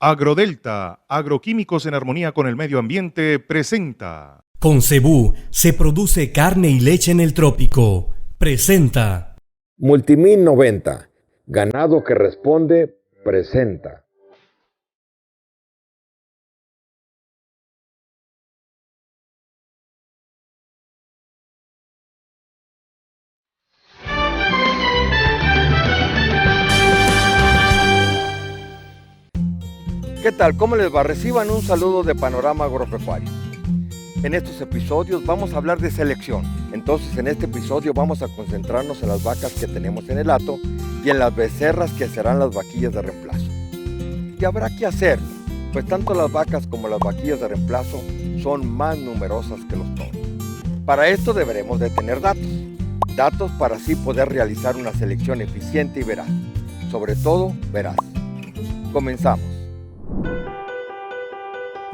Agrodelta, agroquímicos en armonía con el medio ambiente, presenta. Con Cebú se produce carne y leche en el trópico. Presenta. Multimin 90, ganado que responde, presenta. ¿Qué tal? ¿Cómo les va? Reciban un saludo de Panorama Agropecuario. En estos episodios vamos a hablar de selección. Entonces en este episodio vamos a concentrarnos en las vacas que tenemos en el hato y en las becerras que serán las vaquillas de reemplazo. Y habrá que hacerlo, pues tanto las vacas como las vaquillas de reemplazo son más numerosas que los toros. Para esto deberemos de tener datos para así poder realizar una selección eficiente y veraz. Sobre todo, veraz. Comenzamos.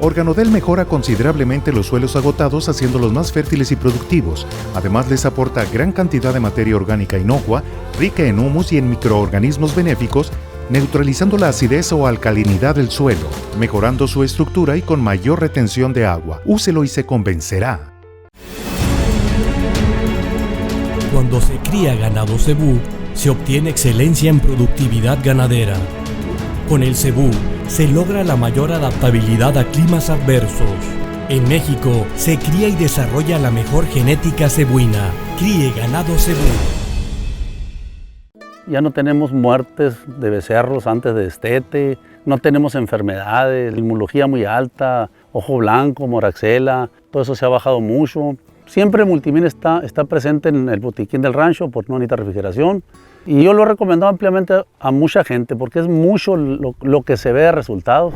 Organodel mejora considerablemente los suelos agotados haciéndolos más fértiles y productivos. Además les aporta gran cantidad de materia orgánica inocua, rica en humus y en microorganismos benéficos, neutralizando la acidez o alcalinidad del suelo, mejorando su estructura y con mayor retención de agua. Úselo y se convencerá. Cuando se cría ganado Cebú, se obtiene excelencia en productividad ganadera. Con el Cebú se logra la mayor adaptabilidad a climas adversos. En México se cría y desarrolla la mejor genética cebuina. Críe ganado Cebú. Ya no tenemos muertes de becerros antes de destete, no tenemos enfermedades, inmunología muy alta, ojo blanco, moraxela, todo eso se ha bajado mucho. Siempre Multimin está presente en el botiquín del rancho porque no necesita refrigeración. Y yo lo he recomendado ampliamente a mucha gente porque es mucho lo que se ve de resultados.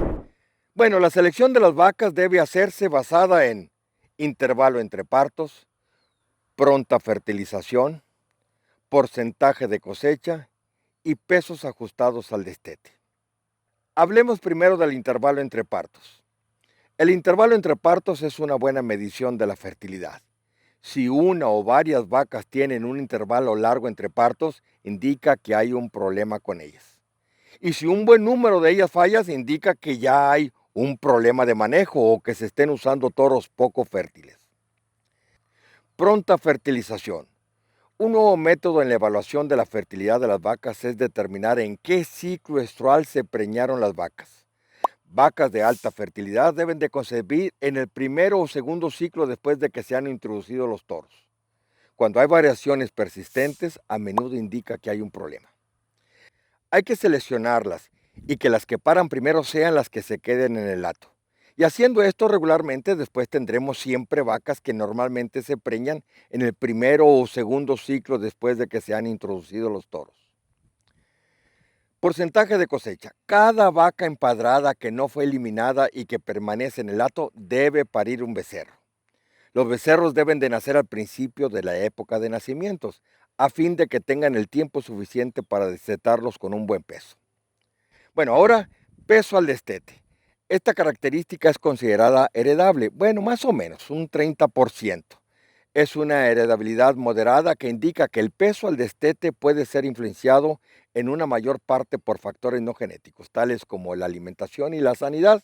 Bueno, la selección de las vacas debe hacerse basada en intervalo entre partos, pronta fertilización, porcentaje de cosecha y pesos ajustados al destete. Hablemos primero del intervalo entre partos. El intervalo entre partos es una buena medición de la fertilidad. Si una o varias vacas tienen un intervalo largo entre partos, indica que hay un problema con ellas. Y si un buen número de ellas falla, indica que ya hay un problema de manejo o que se estén usando toros poco fértiles. Pronta fertilización. Un nuevo método en la evaluación de la fertilidad de las vacas es determinar en qué ciclo estrual se preñaron las vacas. Vacas de alta fertilidad deben de concebir en el primero o segundo ciclo después de que se han introducido los toros. Cuando hay variaciones persistentes, a menudo indica que hay un problema. Hay que seleccionarlas y que las que paran primero sean las que se queden en el hato. Y haciendo esto regularmente, después tendremos siempre vacas que normalmente se preñan en el primero o segundo ciclo después de que se han introducido los toros. Porcentaje de cosecha. Cada vaca empadrada que no fue eliminada y que permanece en el hato debe parir un becerro. Los becerros deben de nacer al principio de la época de nacimientos, a fin de que tengan el tiempo suficiente para destetarlos con un buen peso. Bueno, ahora, peso al destete. Esta característica es considerada heredable, bueno, más o menos, un 30%. Es una heredabilidad moderada que indica que el peso al destete puede ser influenciado en una mayor parte por factores no genéticos, tales como la alimentación y la sanidad.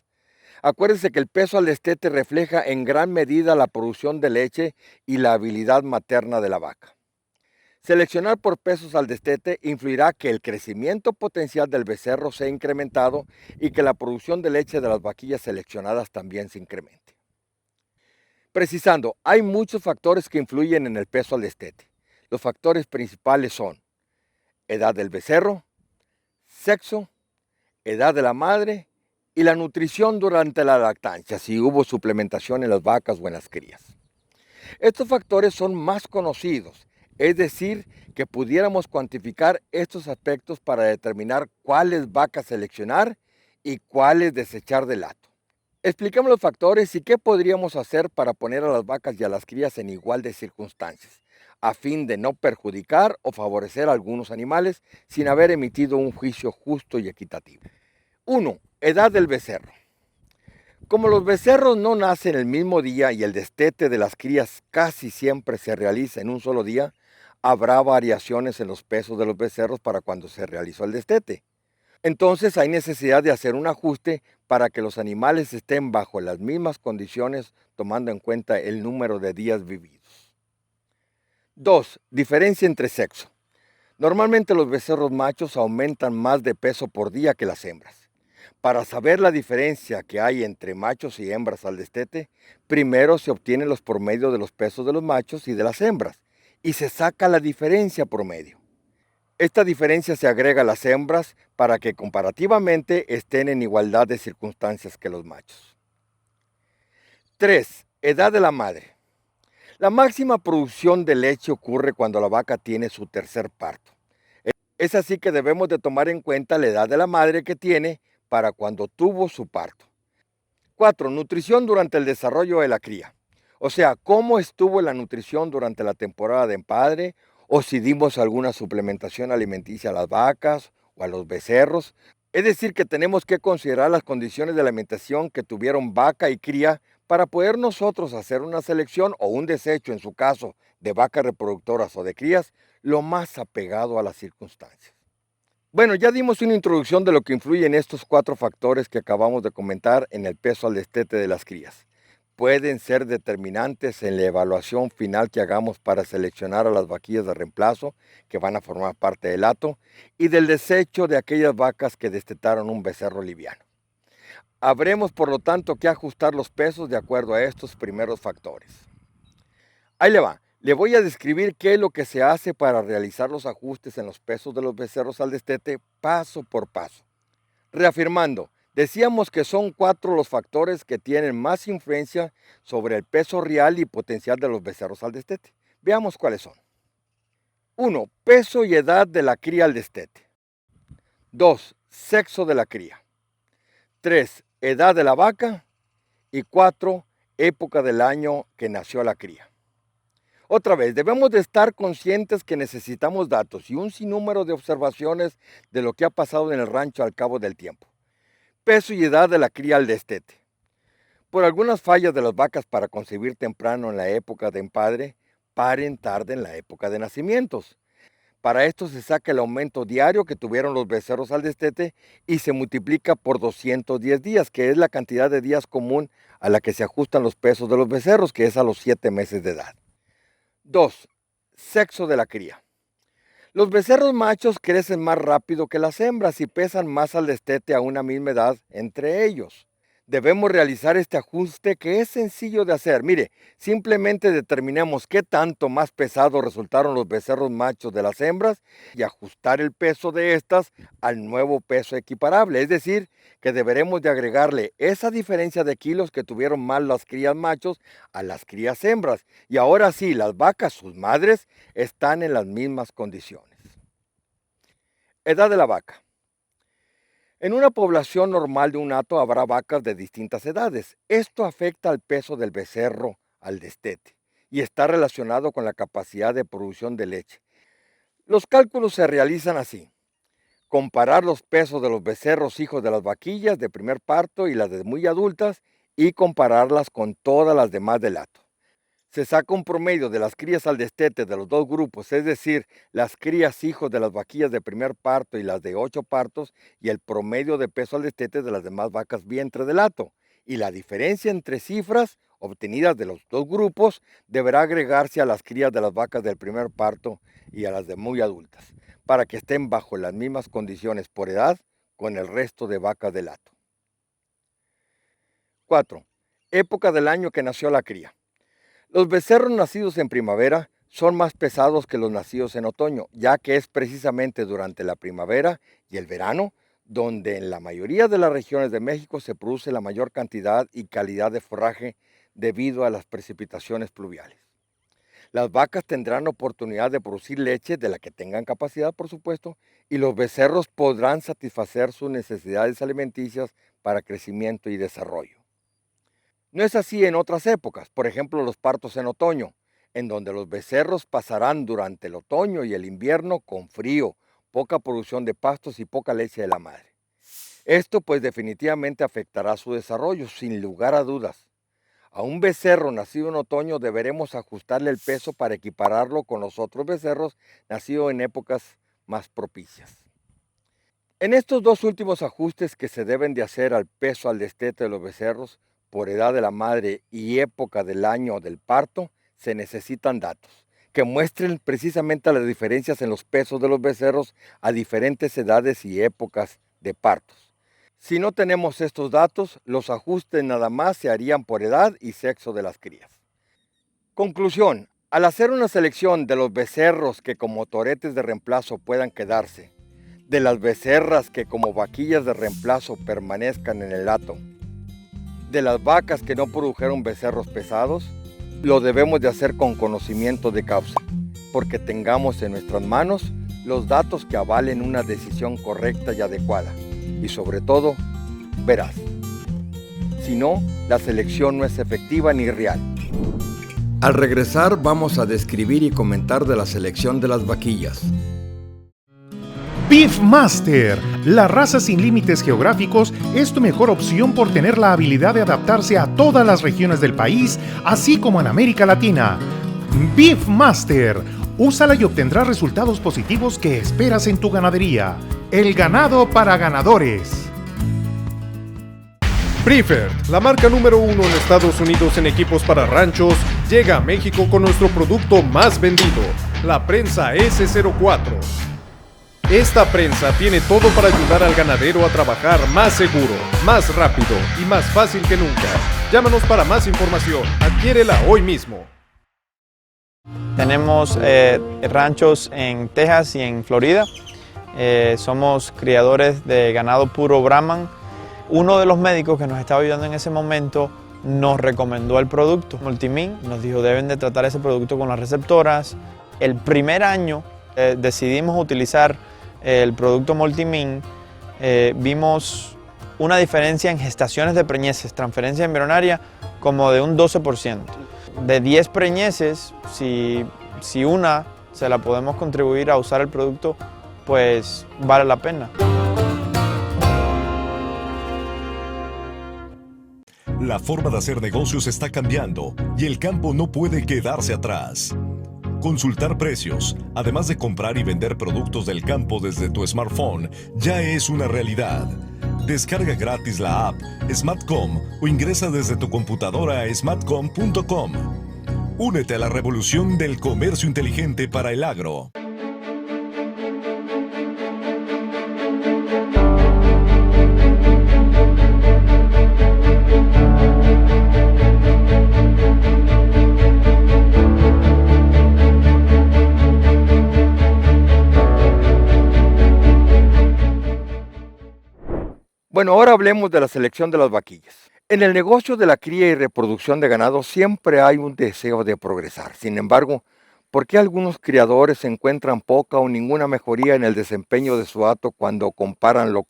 Acuérdense que el peso al destete refleja en gran medida la producción de leche y la habilidad materna de la vaca. Seleccionar por pesos al destete influirá que el crecimiento potencial del becerro sea incrementado y que la producción de leche de las vaquillas seleccionadas también se incremente. Precisando, hay muchos factores que influyen en el peso al destete. Los factores principales son edad del becerro, sexo, edad de la madre y la nutrición durante la lactancia, si hubo suplementación en las vacas o en las crías. Estos factores son más conocidos, es decir, que pudiéramos cuantificar estos aspectos para determinar cuáles vacas seleccionar y cuáles desechar del hato. Expliquemos los factores y qué podríamos hacer para poner a las vacas y a las crías en igual de circunstancias, a fin de no perjudicar o favorecer a algunos animales sin haber emitido un juicio justo y equitativo. 1. Edad del becerro. Como los becerros no nacen el mismo día y el destete de las crías casi siempre se realiza en un solo día, habrá variaciones en los pesos de los becerros para cuando se realizó el destete. Entonces hay necesidad de hacer un ajuste para que los animales estén bajo las mismas condiciones, tomando en cuenta el número de días vividos. 2. Diferencia entre sexo. Normalmente los becerros machos aumentan más de peso por día que las hembras. Para saber la diferencia que hay entre machos y hembras al destete, primero se obtienen los promedios de los pesos de los machos y de las hembras, y se saca la diferencia promedio. Esta diferencia se agrega a las hembras para que comparativamente estén en igualdad de circunstancias que los machos. 3. Edad de la madre. La máxima producción de leche ocurre cuando la vaca tiene su tercer parto. Es así que debemos de tomar en cuenta la edad de la madre que tiene para cuando tuvo su parto. 4. Nutrición durante el desarrollo de la cría. O sea, cómo estuvo la nutrición durante la temporada de empadre, o si dimos alguna suplementación alimenticia a las vacas o a los becerros. Es decir, que tenemos que considerar las condiciones de alimentación que tuvieron vaca y cría para poder nosotros hacer una selección o un desecho, en su caso, de vacas reproductoras o de crías, lo más apegado a las circunstancias. Bueno, ya dimos una introducción de lo que influyen estos 4 factores que acabamos de comentar en el peso al destete de las crías. Pueden ser determinantes en la evaluación final que hagamos para seleccionar a las vaquillas de reemplazo que van a formar parte del hato y del desecho de aquellas vacas que destetaron un becerro liviano. Habremos, por lo tanto, que ajustar los pesos de acuerdo a estos primeros factores. Ahí le va. Le voy a describir qué es lo que se hace para realizar los ajustes en los pesos de los becerros al destete paso por paso. Reafirmando, decíamos que son 4 los factores que tienen más influencia sobre el peso real y potencial de los becerros al destete. Veamos cuáles son. 1. Peso y edad de la cría al destete. 2. Sexo de la cría. 3. Edad de la vaca. Y 4. Época del año que nació la cría. Otra vez, debemos de estar conscientes que necesitamos datos y un sinnúmero de observaciones de lo que ha pasado en el rancho al cabo del tiempo. Peso y edad de la cría al destete. Por algunas fallas de las vacas para concebir temprano en la época de empadre, paren tarde en la época de nacimientos. Para esto se saca el aumento diario que tuvieron los becerros al destete y se multiplica por 210 días, que es la cantidad de días común a la que se ajustan los pesos de los becerros, que es a los 7 meses de edad. 2. Sexo de la cría. Los becerros machos crecen más rápido que las hembras y pesan más al destete a una misma edad entre ellos. Debemos realizar este ajuste que es sencillo de hacer. Mire, simplemente determinemos qué tanto más pesados resultaron los becerros machos de las hembras y ajustar el peso de estas al nuevo peso equiparable. Es decir, que deberemos de agregarle esa diferencia de kilos que tuvieron más las crías machos a las crías hembras. Y ahora sí, las vacas, sus madres, están en las mismas condiciones. Edad de la vaca. En una población normal de un hato habrá vacas de distintas edades. Esto afecta al peso del becerro al destete y está relacionado con la capacidad de producción de leche. Los cálculos se realizan así. Comparar los pesos de los becerros hijos de las vaquillas de primer parto y las de muy adultas y compararlas con todas las demás del hato. Se saca un promedio de las crías al destete de los 2 grupos, es decir, las crías hijos de las vaquillas de primer parto y las de 8 partos, y el promedio de peso al destete de las demás vacas vientre del hato. Y la diferencia entre cifras obtenidas de los 2 grupos deberá agregarse a las crías de las vacas del primer parto y a las de muy adultas, para que estén bajo las mismas condiciones por edad con el resto de vacas del hato. 4. Época del año que nació la cría. Los becerros nacidos en primavera son más pesados que los nacidos en otoño, ya que es precisamente durante la primavera y el verano donde en la mayoría de las regiones de México se produce la mayor cantidad y calidad de forraje debido a las precipitaciones pluviales. Las vacas tendrán oportunidad de producir leche de la que tengan capacidad, por supuesto, y los becerros podrán satisfacer sus necesidades alimenticias para crecimiento y desarrollo. No es así en otras épocas, por ejemplo los partos en otoño, en donde los becerros pasarán durante el otoño y el invierno con frío, poca producción de pastos y poca leche de la madre. Esto pues definitivamente afectará su desarrollo, sin lugar a dudas. A un becerro nacido en otoño deberemos ajustarle el peso para equipararlo con los otros becerros nacidos en épocas más propicias. En estos dos últimos ajustes que se deben de hacer al peso al destete de los becerros, por edad de la madre y época del año del parto, se necesitan datos que muestren precisamente las diferencias en los pesos de los becerros a diferentes edades y épocas de partos. Si no tenemos estos datos, los ajustes nada más se harían por edad y sexo de las crías. Conclusión: al hacer una selección de los becerros que como toretes de reemplazo puedan quedarse, de las becerras que como vaquillas de reemplazo permanezcan en el hato, de las vacas que no produjeron becerros pesados, lo debemos de hacer con conocimiento de causa, porque tengamos en nuestras manos los datos que avalen una decisión correcta y adecuada, y sobre todo, veraz. Si no, la selección no es efectiva ni real. Al regresar vamos a describir y comentar de la selección de las vaquillas. Beefmaster, la raza sin límites geográficos, es tu mejor opción por tener la habilidad de adaptarse a todas las regiones del país, así como en América Latina. Beefmaster, úsala y obtendrás resultados positivos que esperas en tu ganadería. El ganado para ganadores. Preferred, la marca número 1 en Estados Unidos en equipos para ranchos, llega a México con nuestro producto más vendido, la prensa S04. Esta prensa tiene todo para ayudar al ganadero a trabajar más seguro, más rápido y más fácil que nunca. Llámanos para más información. Adquiérela hoy mismo. Tenemos ranchos en Texas y en Florida. Somos criadores de ganado puro Brahman. Uno de los médicos que nos estaba ayudando en ese momento nos recomendó el producto Multimin. Nos dijo, deben de tratar ese producto con las receptoras. El primer año decidimos utilizar el producto Multimin. Vimos una diferencia en gestaciones de preñeces, transferencia embrionaria, como de un 12%. De 10 preñeces, si una se la podemos contribuir a usar el producto, pues vale la pena. La forma de hacer negocios está cambiando y el campo no puede quedarse atrás. Consultar precios, además de comprar y vender productos del campo desde tu smartphone, ya es una realidad. Descarga gratis la app Smartcom o ingresa desde tu computadora a smartcom.com. Únete a la revolución del comercio inteligente para el agro. Bueno, ahora hablemos de la selección de las vaquillas. En el negocio de la cría y reproducción de ganado siempre hay un deseo de progresar. Sin embargo, ¿por qué algunos criadores encuentran poca o ninguna mejoría en el desempeño de su hato cuando comparan lo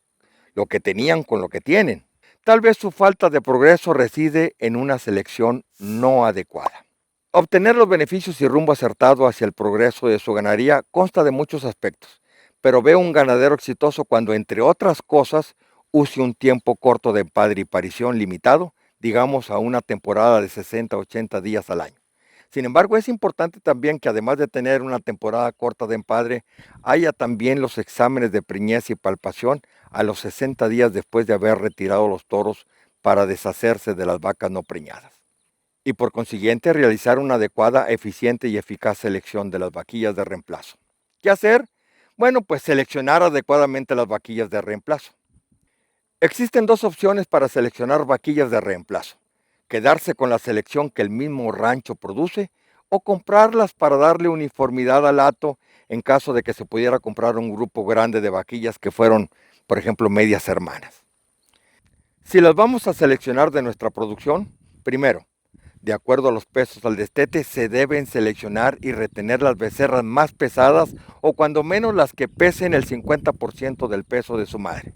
que tenían con lo que tienen? Tal vez su falta de progreso reside en una selección no adecuada. Obtener los beneficios y rumbo acertado hacia el progreso de su ganadería consta de muchos aspectos, pero veo un ganadero exitoso cuando, entre otras cosas, use un tiempo corto de empadre y parición limitado, digamos a una temporada de 60 a 80 días al año. Sin embargo, es importante también que además de tener una temporada corta de empadre, haya también los exámenes de preñez y palpación a los 60 días después de haber retirado los toros para deshacerse de las vacas no preñadas. Y por consiguiente realizar una adecuada, eficiente y eficaz selección de las vaquillas de reemplazo. ¿Qué hacer? Bueno, pues seleccionar adecuadamente las vaquillas de reemplazo. Existen dos opciones para seleccionar vaquillas de reemplazo: quedarse con la selección que el mismo rancho produce o comprarlas para darle uniformidad al hato en caso de que se pudiera comprar un grupo grande de vaquillas que fueron, por ejemplo, medias hermanas. Si las vamos a seleccionar de nuestra producción, primero, de acuerdo a los pesos al destete, se deben seleccionar y retener las becerras más pesadas o cuando menos las que pesen el 50% del peso de su madre.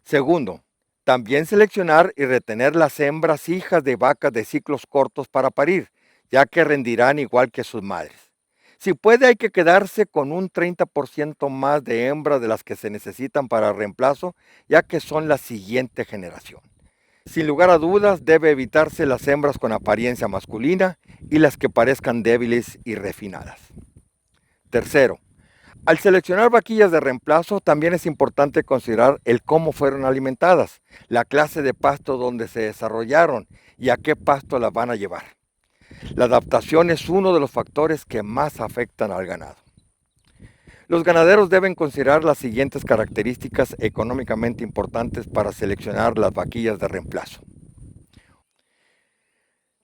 Segundo, también seleccionar y retener las hembras hijas de vacas de ciclos cortos para parir, ya que rendirán igual que sus madres. Si puede, hay que quedarse con un 30% más de hembras de las que se necesitan para reemplazo, ya que son la siguiente generación. Sin lugar a dudas, debe evitarse las hembras con apariencia masculina y las que parezcan débiles y refinadas. Tercero, Al seleccionar vaquillas de reemplazo, también es importante considerar el cómo fueron alimentadas, la clase de pasto donde se desarrollaron y a qué pasto las van a llevar. La adaptación es uno de los factores que más afectan al ganado. Los ganaderos deben considerar las siguientes características económicamente importantes para seleccionar las vaquillas de reemplazo.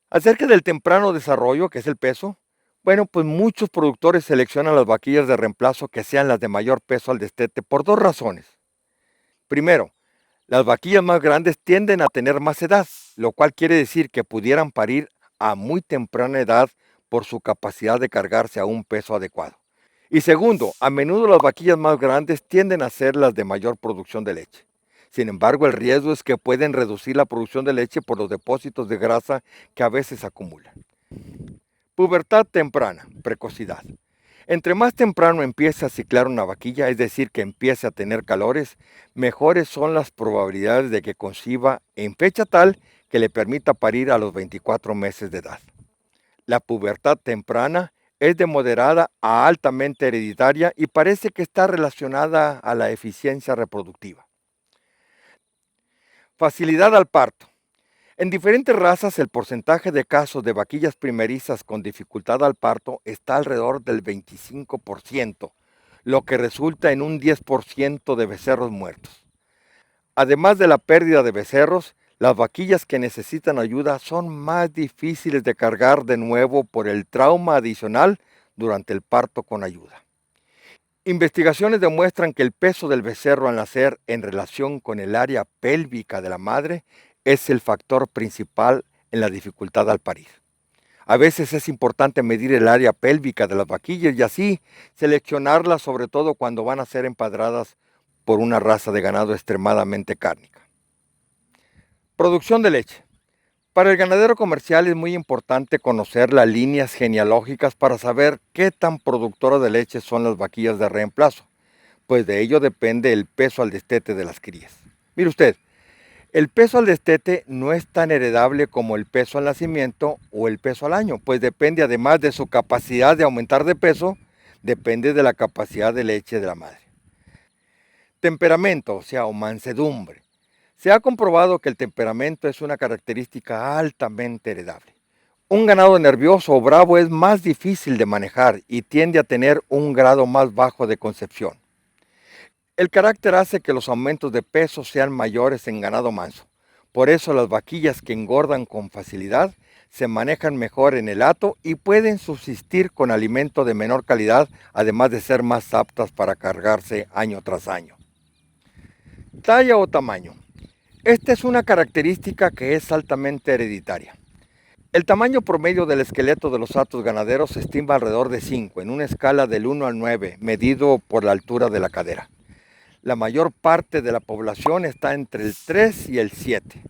Acerca del temprano desarrollo, que es el peso, bueno, pues muchos productores seleccionan las vaquillas de reemplazo que sean las de mayor peso al destete por dos razones. Primero, las vaquillas más grandes tienden a tener más edad, lo cual quiere decir que pudieran parir a muy temprana edad por su capacidad de cargarse a un peso adecuado. Y segundo, a menudo las vaquillas más grandes tienden a ser las de mayor producción de leche. Sin embargo, el riesgo es que pueden reducir la producción de leche por los depósitos de grasa que a veces acumulan. Pubertad temprana, precocidad. Entre más temprano empiece a ciclar una vaquilla, es decir, que empiece a tener calores, mejores son las probabilidades de que conciba en fecha tal que le permita parir a los 24 meses de edad. La pubertad temprana es de moderada a altamente hereditaria y parece que está relacionada a la eficiencia reproductiva. Facilidad al parto. En diferentes razas, el porcentaje de casos de vaquillas primerizas con dificultad al parto está alrededor del 25%, lo que resulta en un 10% de becerros muertos. Además de la pérdida de becerros, las vaquillas que necesitan ayuda son más difíciles de cargar de nuevo por el trauma adicional durante el parto con ayuda. Investigaciones demuestran que el peso del becerro al nacer en relación con el área pélvica de la madre es el factor principal en la dificultad al parir. A veces es importante medir el área pélvica de las vaquillas y así seleccionarlas, sobre todo cuando van a ser empadradas por una raza de ganado extremadamente cárnica. Producción de leche. Para el ganadero comercial es muy importante conocer las líneas genealógicas para saber qué tan productoras de leche son las vaquillas de reemplazo, pues de ello depende el peso al destete de las crías. Mire usted, el peso al destete no es tan heredable como el peso al nacimiento o el peso al año, pues depende además de su capacidad de aumentar de peso, depende de la capacidad de leche de la madre. Temperamento, o mansedumbre. Se ha comprobado que el temperamento es una característica altamente heredable. Un ganado nervioso o bravo es más difícil de manejar y tiende a tener un grado más bajo de concepción. El carácter hace que los aumentos de peso sean mayores en ganado manso. Por eso las vaquillas que engordan con facilidad se manejan mejor en el hato y pueden subsistir con alimento de menor calidad, además de ser más aptas para cargarse año tras año. Talla o tamaño. Esta es una característica que es altamente hereditaria. El tamaño promedio del esqueleto de los hatos ganaderos se estima alrededor de 5, en una escala del 1 al 9, medido por la altura de la cadera. La mayor parte de la población está entre el 3 y el 7.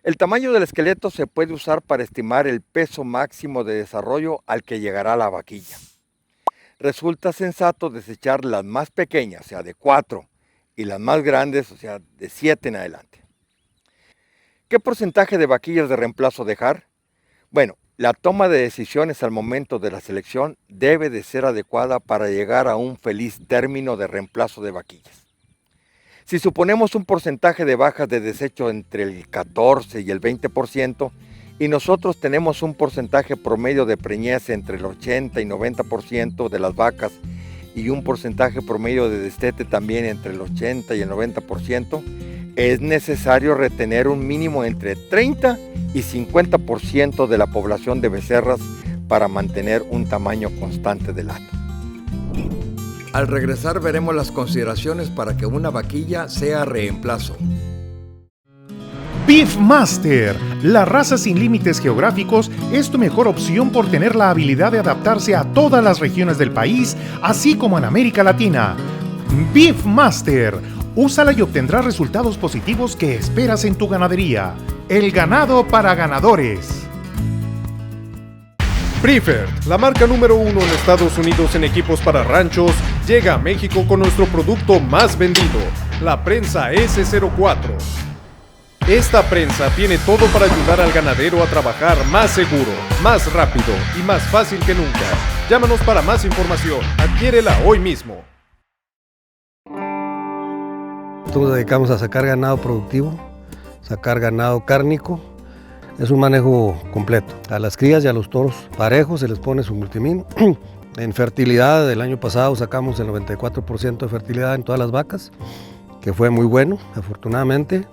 El tamaño del esqueleto se puede usar para estimar el peso máximo de desarrollo al que llegará la vaquilla. Resulta sensato desechar las más pequeñas, de 4, y las más grandes, de 7 en adelante. ¿Qué porcentaje de vaquillas de reemplazo dejar? Bueno, la toma de decisiones al momento de la selección debe de ser adecuada para llegar a un feliz término de reemplazo de vaquillas. Si suponemos un porcentaje de bajas de desecho entre el 14 y el 20% y nosotros tenemos un porcentaje promedio de preñez entre el 80 y 90% de las vacas y un porcentaje promedio de destete también entre el 80 y el 90%, es necesario retener un mínimo entre 30 y 50% de la población de becerras para mantener un tamaño constante del hato. Al regresar veremos las consideraciones para que una vaquilla sea reemplazo. Beefmaster, la raza sin límites geográficos, es tu mejor opción por tener la habilidad de adaptarse a todas las regiones del país, así como en América Latina. Beefmaster, úsala y obtendrás resultados positivos que esperas en tu ganadería. El ganado para ganadores. Preferred, la marca número 1 en Estados Unidos en equipos para ranchos, llega a México con nuestro producto más vendido, la prensa S04. Esta prensa tiene todo para ayudar al ganadero a trabajar más seguro, más rápido y más fácil que nunca. Llámanos para más información. Adquiérela hoy mismo. Nosotros nos dedicamos a sacar ganado productivo, sacar ganado cárnico. Es un manejo completo. A las crías y a los toros parejos se les pone su multimin. En fertilidad, el año pasado sacamos el 94% de fertilidad en todas las vacas, que fue muy bueno, afortunadamente.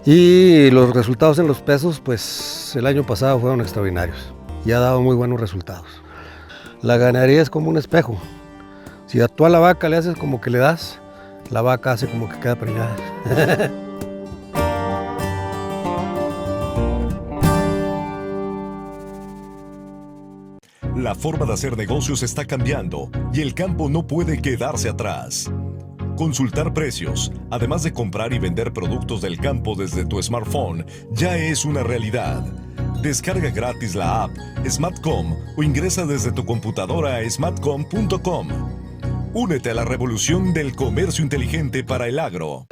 Y los resultados en los pesos, pues el año pasado fueron extraordinarios y ha dado muy buenos resultados. La ganadería es como un espejo. Si tú a la vaca le haces como que le das, la vaca hace como que queda preñada. La forma de hacer negocios está cambiando y el campo no puede quedarse atrás. Consultar precios, además de comprar y vender productos del campo desde tu smartphone, ya es una realidad. Descarga gratis la app Smartcom o ingresa desde tu computadora a smartcom.com. Únete a la revolución del comercio inteligente para el agro.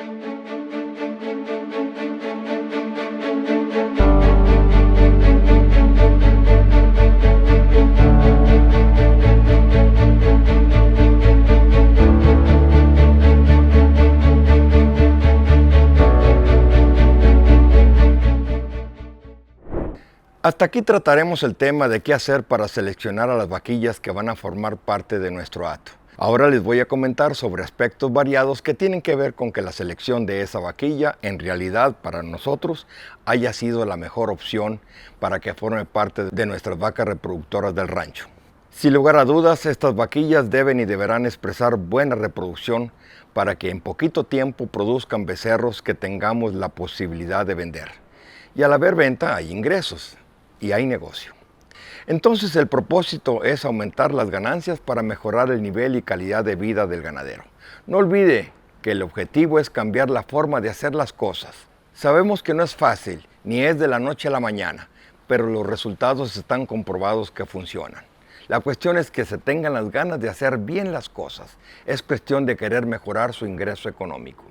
Hasta aquí trataremos el tema de qué hacer para seleccionar a las vaquillas que van a formar parte de nuestro hato. Ahora les voy a comentar sobre aspectos variados que tienen que ver con que la selección de esa vaquilla en realidad para nosotros haya sido la mejor opción para que forme parte de nuestras vacas reproductoras del rancho. Sin lugar a dudas, estas vaquillas deben y deberán expresar buena reproducción para que en poquito tiempo produzcan becerros que tengamos la posibilidad de vender. Y al haber venta hay ingresos y hay negocio. Entonces el propósito es aumentar las ganancias para mejorar el nivel y calidad de vida del ganadero. No olvide que el objetivo es cambiar la forma de hacer las cosas. Sabemos que no es fácil, ni es de la noche a la mañana, pero los resultados están comprobados que funcionan. La cuestión es que se tengan las ganas de hacer bien las cosas. Es cuestión de querer mejorar su ingreso económico.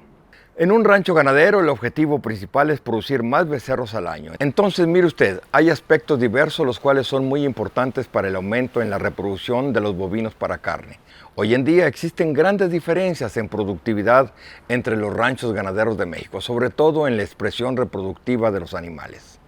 En un rancho ganadero el objetivo principal es producir más becerros al año. Entonces mire usted, hay aspectos diversos los cuales son muy importantes para el aumento en la reproducción de los bovinos para carne. Hoy en día existen grandes diferencias en productividad entre los ranchos ganaderos de México, sobre todo en la expresión reproductiva de los animales.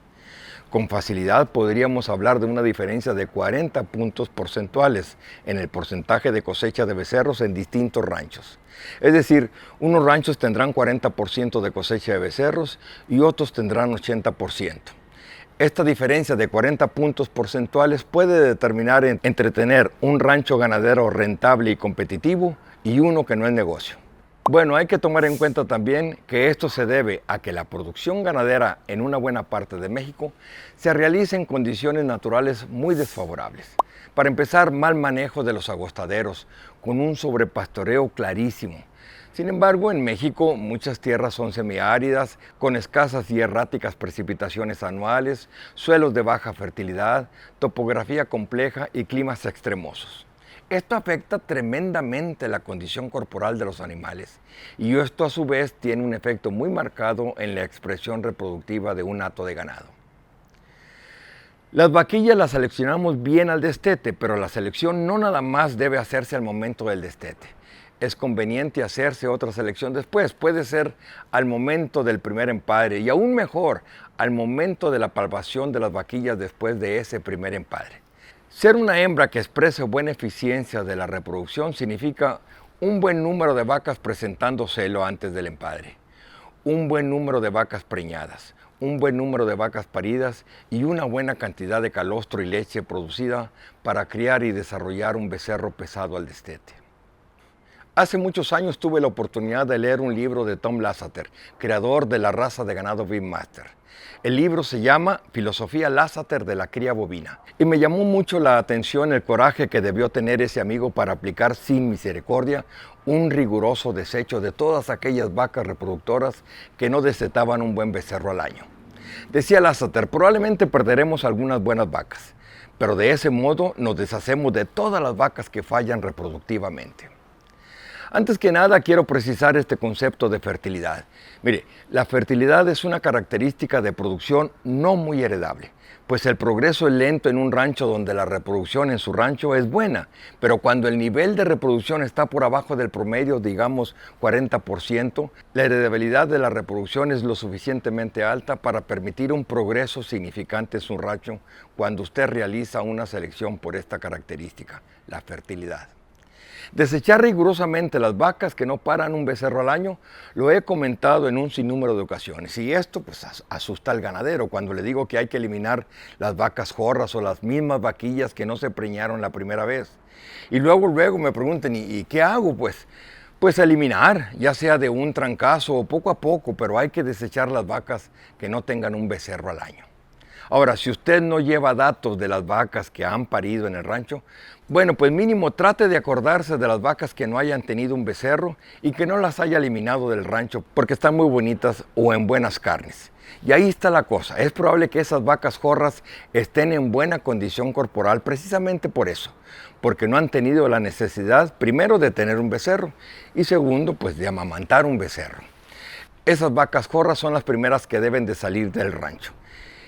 Con facilidad podríamos hablar de una diferencia de 40 puntos porcentuales en el porcentaje de cosecha de becerros en distintos ranchos. Es decir, unos ranchos tendrán 40% de cosecha de becerros y otros tendrán 80%. Esta diferencia de 40 puntos porcentuales puede determinar entre tener un rancho ganadero rentable y competitivo y uno que no es negocio. Bueno, hay que tomar en cuenta también que esto se debe a que la producción ganadera en una buena parte de México se realiza en condiciones naturales muy desfavorables. Para empezar, mal manejo de los agostaderos, con un sobrepastoreo clarísimo. Sin embargo, en México muchas tierras son semiáridas, con escasas y erráticas precipitaciones anuales, suelos de baja fertilidad, topografía compleja y climas extremosos. Esto afecta tremendamente la condición corporal de los animales y esto a su vez tiene un efecto muy marcado en la expresión reproductiva de un hato de ganado. Las vaquillas las seleccionamos bien al destete, pero la selección no nada más debe hacerse al momento del destete. Es conveniente hacerse otra selección después, puede ser al momento del primer empadre y aún mejor al momento de la palpación de las vaquillas después de ese primer empadre. Ser una hembra que exprese buena eficiencia de la reproducción significa un buen número de vacas presentando celo antes del empadre, un buen número de vacas preñadas, un buen número de vacas paridas y una buena cantidad de calostro y leche producida para criar y desarrollar un becerro pesado al destete. Hace muchos años tuve la oportunidad de leer un libro de Tom Lasseter, creador de la raza de ganado Beefmaster. El libro se llama Filosofía Lasseter de la cría bovina y me llamó mucho la atención el coraje que debió tener ese amigo para aplicar sin misericordia un riguroso desecho de todas aquellas vacas reproductoras que no destetaban un buen becerro al año. Decía Lasseter, probablemente perderemos algunas buenas vacas, pero de ese modo nos deshacemos de todas las vacas que fallan reproductivamente. Antes que nada, quiero precisar este concepto de fertilidad. Mire, la fertilidad es una característica de producción no muy heredable, pues el progreso es lento en un rancho donde la reproducción en su rancho es buena, pero cuando el nivel de reproducción está por abajo del promedio, digamos 40%, la heredabilidad de la reproducción es lo suficientemente alta para permitir un progreso significante en su rancho cuando usted realiza una selección por esta característica, la fertilidad. Desechar rigurosamente las vacas que no paran un becerro al año, lo he comentado en un sinnúmero de ocasiones. Y esto pues asusta al ganadero cuando le digo que hay que eliminar las vacas jorras o las mismas vaquillas que no se preñaron la primera vez. Y luego me preguntan, ¿y qué hago? Pues eliminar, ya sea de un trancazo o poco a poco, pero hay que desechar las vacas que no tengan un becerro al año. Ahora, si usted no lleva datos de las vacas que han parido en el rancho, bueno, pues mínimo trate de acordarse de las vacas que no hayan tenido un becerro y que no las haya eliminado del rancho porque están muy bonitas o en buenas carnes. Y ahí está la cosa, es probable que esas vacas jorras estén en buena condición corporal precisamente por eso, porque no han tenido la necesidad, primero, de tener un becerro y segundo, pues de amamantar un becerro. Esas vacas jorras son las primeras que deben de salir del rancho.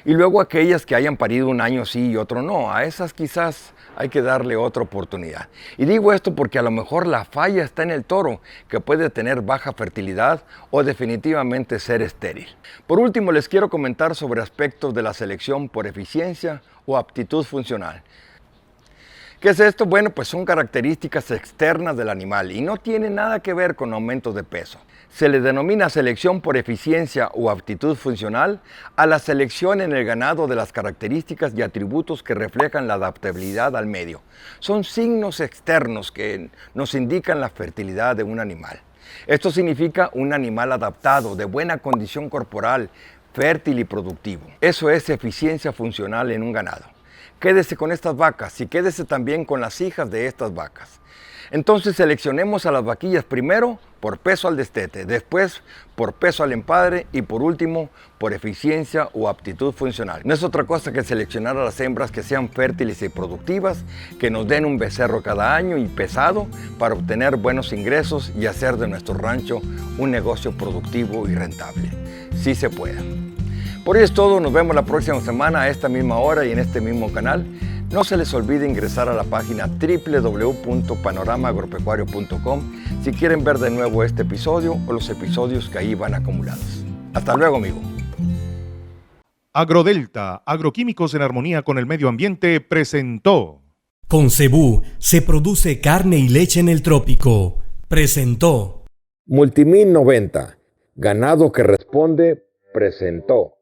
Y luego aquellas que hayan parido un año sí y otro no, a esas quizás hay que darle otra oportunidad. Y digo esto porque a lo mejor la falla está en el toro, que puede tener baja fertilidad o definitivamente ser estéril. Por último, les quiero comentar sobre aspectos de la selección por eficiencia o aptitud funcional. ¿Qué es esto? Bueno, pues son características externas del animal y no tiene nada que ver con aumento de peso. Se le denomina selección por eficiencia o aptitud funcional a la selección en el ganado de las características y atributos que reflejan la adaptabilidad al medio. Son signos externos que nos indican la fertilidad de un animal. Esto significa un animal adaptado, de buena condición corporal, fértil y productivo. Eso es eficiencia funcional en un ganado. Quédese con estas vacas y quédese también con las hijas de estas vacas. Entonces seleccionemos a las vaquillas primero por peso al destete, después por peso al empadre y por último por eficiencia o aptitud funcional. No es otra cosa que seleccionar a las hembras que sean fértiles y productivas, que nos den un becerro cada año y pesado para obtener buenos ingresos y hacer de nuestro rancho un negocio productivo y rentable. Sí se puede. Por hoy es todo, nos vemos la próxima semana a esta misma hora y en este mismo canal. No se les olvide ingresar a la página www.panoramaagropecuario.com si quieren ver de nuevo este episodio o los episodios que ahí van acumulados. Hasta luego, amigo. Agrodelta, agroquímicos en armonía con el medio ambiente, presentó. Con Cebú se produce carne y leche en el trópico. Presentó. Multimin 90, ganado que responde, presentó.